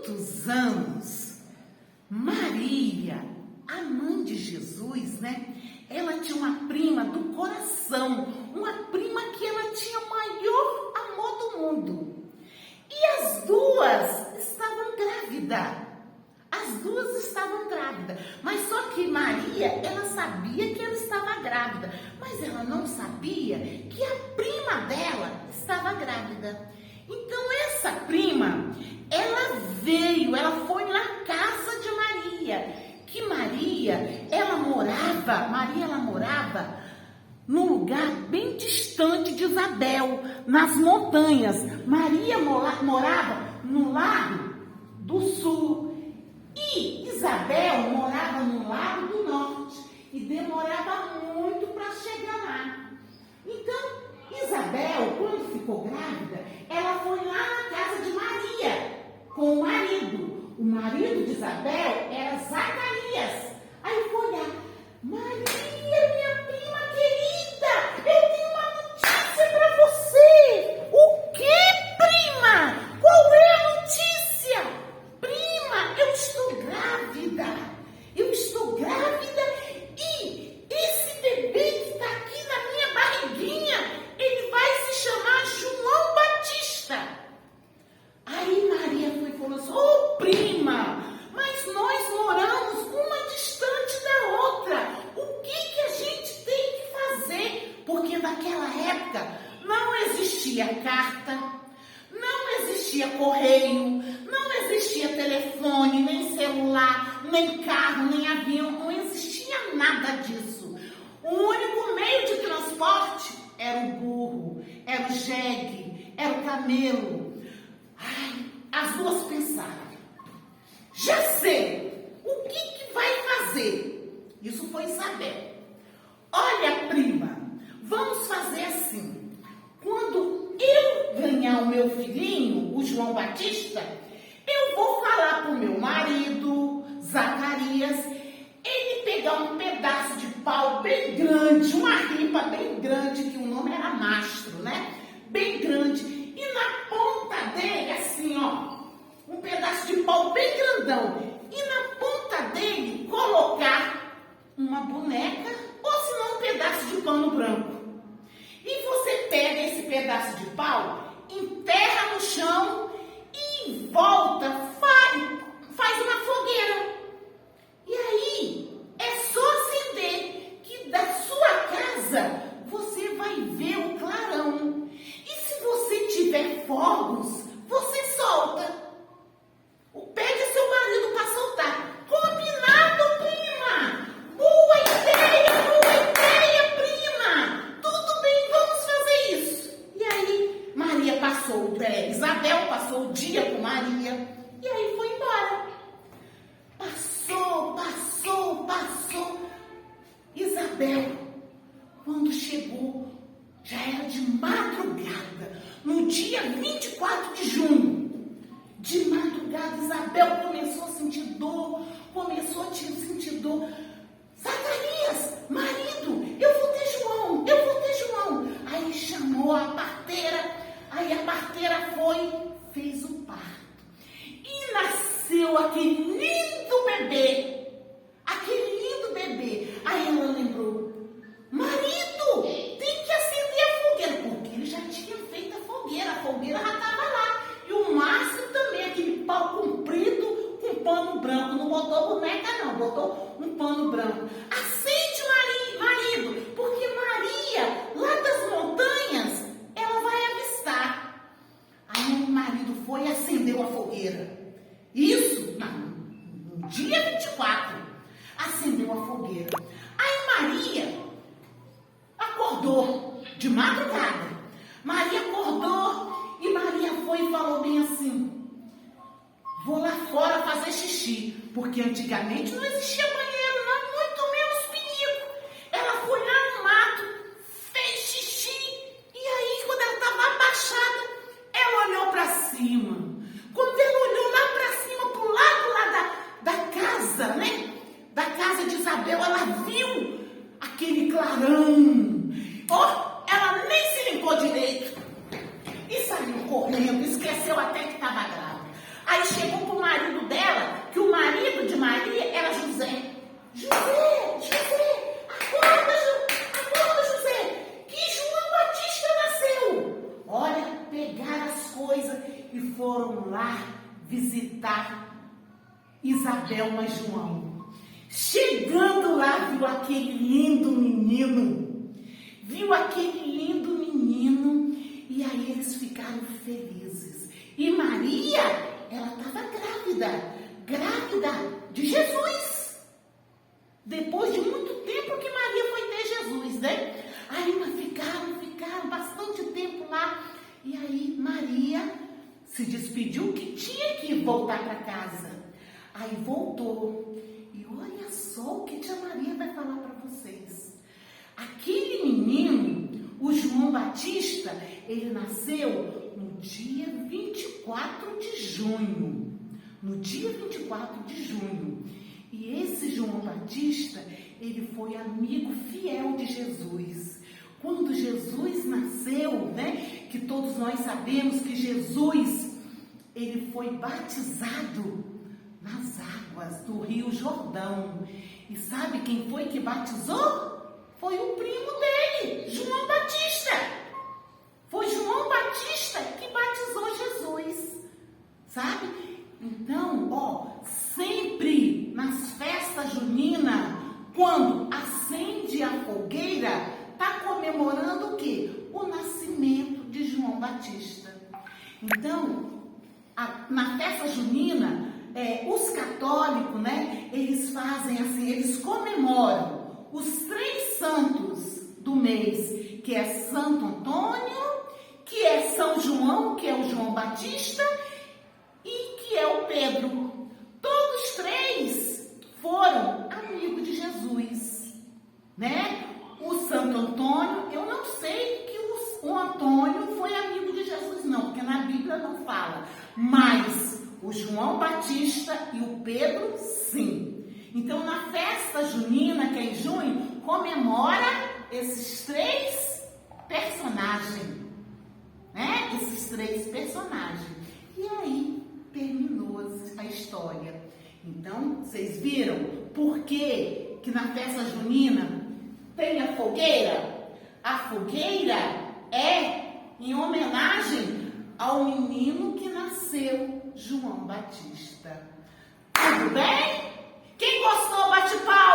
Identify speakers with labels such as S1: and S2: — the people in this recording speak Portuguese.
S1: muitos anos, Maria, a mãe de Jesus, né? Ela tinha uma prima do coração, uma prima que ela tinha o maior amor do mundo. E as duas estavam grávidas. As duas estavam grávidas. Mas só que Maria, ela sabia que ela estava grávida. Mas ela não sabia que a prima dela estava grávida. Então essa prima, ela foi na casa de Maria. Que Maria, ela morava num lugar bem distante de Isabel, nas montanhas. Maria morava no lado do sul e Isabel morava no lado do norte e demorava muito para chegar lá. Então, Isabel, quando ficou grávida, ela foi lá na casa de Maria com o marido. O marido de Isabel era Zacarias. Aí foi lá: Maria, minha prima querida, eu tenho uma notícia para você. O que, prima? Qual é a notícia? Prima, eu estou grávida. Eu estou grávida e esse bebê que está aqui na minha barriguinha, ele vai se chamar João Batista. Aí Maria foi e falou assim: ô prima, mas nós moramos uma distante da outra. O que a gente tem que fazer? Porque naquela época não existia carta, não existia correio, não existia telefone, nem celular, nem carro, nem avião, não existia nada disso. O único meio de transporte era o burro, era o jegue, era o camelo. Ai, as duas pensaram: já sei, o que vai fazer? Isso foi Isabel. Olha, prima, vamos fazer assim. Quando eu ganhar o meu filhinho, o João Batista, eu vou falar para o meu marido, Zacarias, ele pegar um pedaço de pau bem grande, uma ripa bem grande, que o nome era mastro, né? Bem grande. E na ponta dele, assim, ó, um pedaço de pau bem grandão. E na ponta dele, colocar uma boneca, ou se não, um pedaço de pano branco. E você pega esse pedaço de pau, enterra no chão e em volta faz uma fogueira. E aí, é só acender, que da sua casa você vai ver o clarão. E se você tiver fogos, você solta. Pede ao seu marido para soltar. Combinado, prima? Boa ideia, prima. Tudo bem, vamos fazer isso. E aí, Isabel passou o dia com Maria. E aí foi embora. Passou. Isabel, quando chegou, já era de madrugada, no dia 24 de junho. De madrugada, Isabel começou a sentir dor. Zacarias, marido, eu vou ter João. Aí chamou a parteira, aí a parteira fez o parto. E nasceu aquele lindo bebê. Aí ela lembrou: marido, tem que acender a fogueira, porque ele já tinha feito a fogueira já estava lá. E o mastro também, aquele pau comprido com pano branco. Não botou boneca não, botou um pano branco. Acende, marido, porque Maria, lá das montanhas, ela vai avistar. Aí o marido foi e acendeu a fogueira. Isso no dia 24. Acendeu a fogueira. Aí Maria acordou de madrugada. Maria acordou e Maria foi e falou bem assim: vou lá fora fazer xixi. Porque antigamente não existia banheiro, não, muito menos pinico. Ela foi lá no mato, fez xixi. E aí, quando ela estava abaixada, ela olhou para cima. Quando ela olhou lá para cima, pro lado lá da casa, né? Da casa de Isabel, ela viu aquele clarão. Ela nem se limpou direito. E saiu correndo, esqueceu até que estava grávida. Aí chegou pro marido José, acorda, José, que João Batista nasceu. Olha, pegaram as coisas e foram lá visitar Isabel mais João. Chegando lá, viu aquele lindo menino, e aí eles ficaram felizes. E Maria, ela estava grávida de Jesus. Depois de muito tempo que Maria foi ter Jesus, né? Aí ficaram bastante tempo lá. E aí Maria se despediu que tinha que voltar para casa. Aí voltou. E olha só o que tia Maria vai falar para vocês. Aquele menino, o João Batista, ele nasceu no dia 24 de junho. No dia 24 de junho. E esse João Batista, ele foi amigo fiel de Jesus. Quando Jesus nasceu, né? Que todos nós sabemos que Jesus, ele foi batizado nas águas do Rio Jordão. E sabe quem foi que batizou? Foi o primo dele, João Batista. Foi João Batista que batizou Jesus, sabe? Então, sempre nas festas juninas, quando acende a fogueira, está comemorando o quê? O nascimento de João Batista. Então, na festa junina, os católicos, né, eles fazem assim, eles comemoram os 3 santos do mês, que é Santo Antônio, que é São João, que é o João Batista, e que é o Pedro. Todos 3 foram amigos de Jesus, né? O Santo Antônio, eu não sei que o Antônio foi amigo de Jesus, não, porque na Bíblia não fala. Mas o João Batista e o Pedro, sim. Então, na festa junina, que é em junho, comemora esses 3 personagens, né? Esses 3 personagens. E aí, terminou a história. Então, vocês viram por que na festa junina tem a fogueira? A fogueira é em homenagem ao menino que nasceu, João Batista. Tudo bem? Quem gostou, bate palma.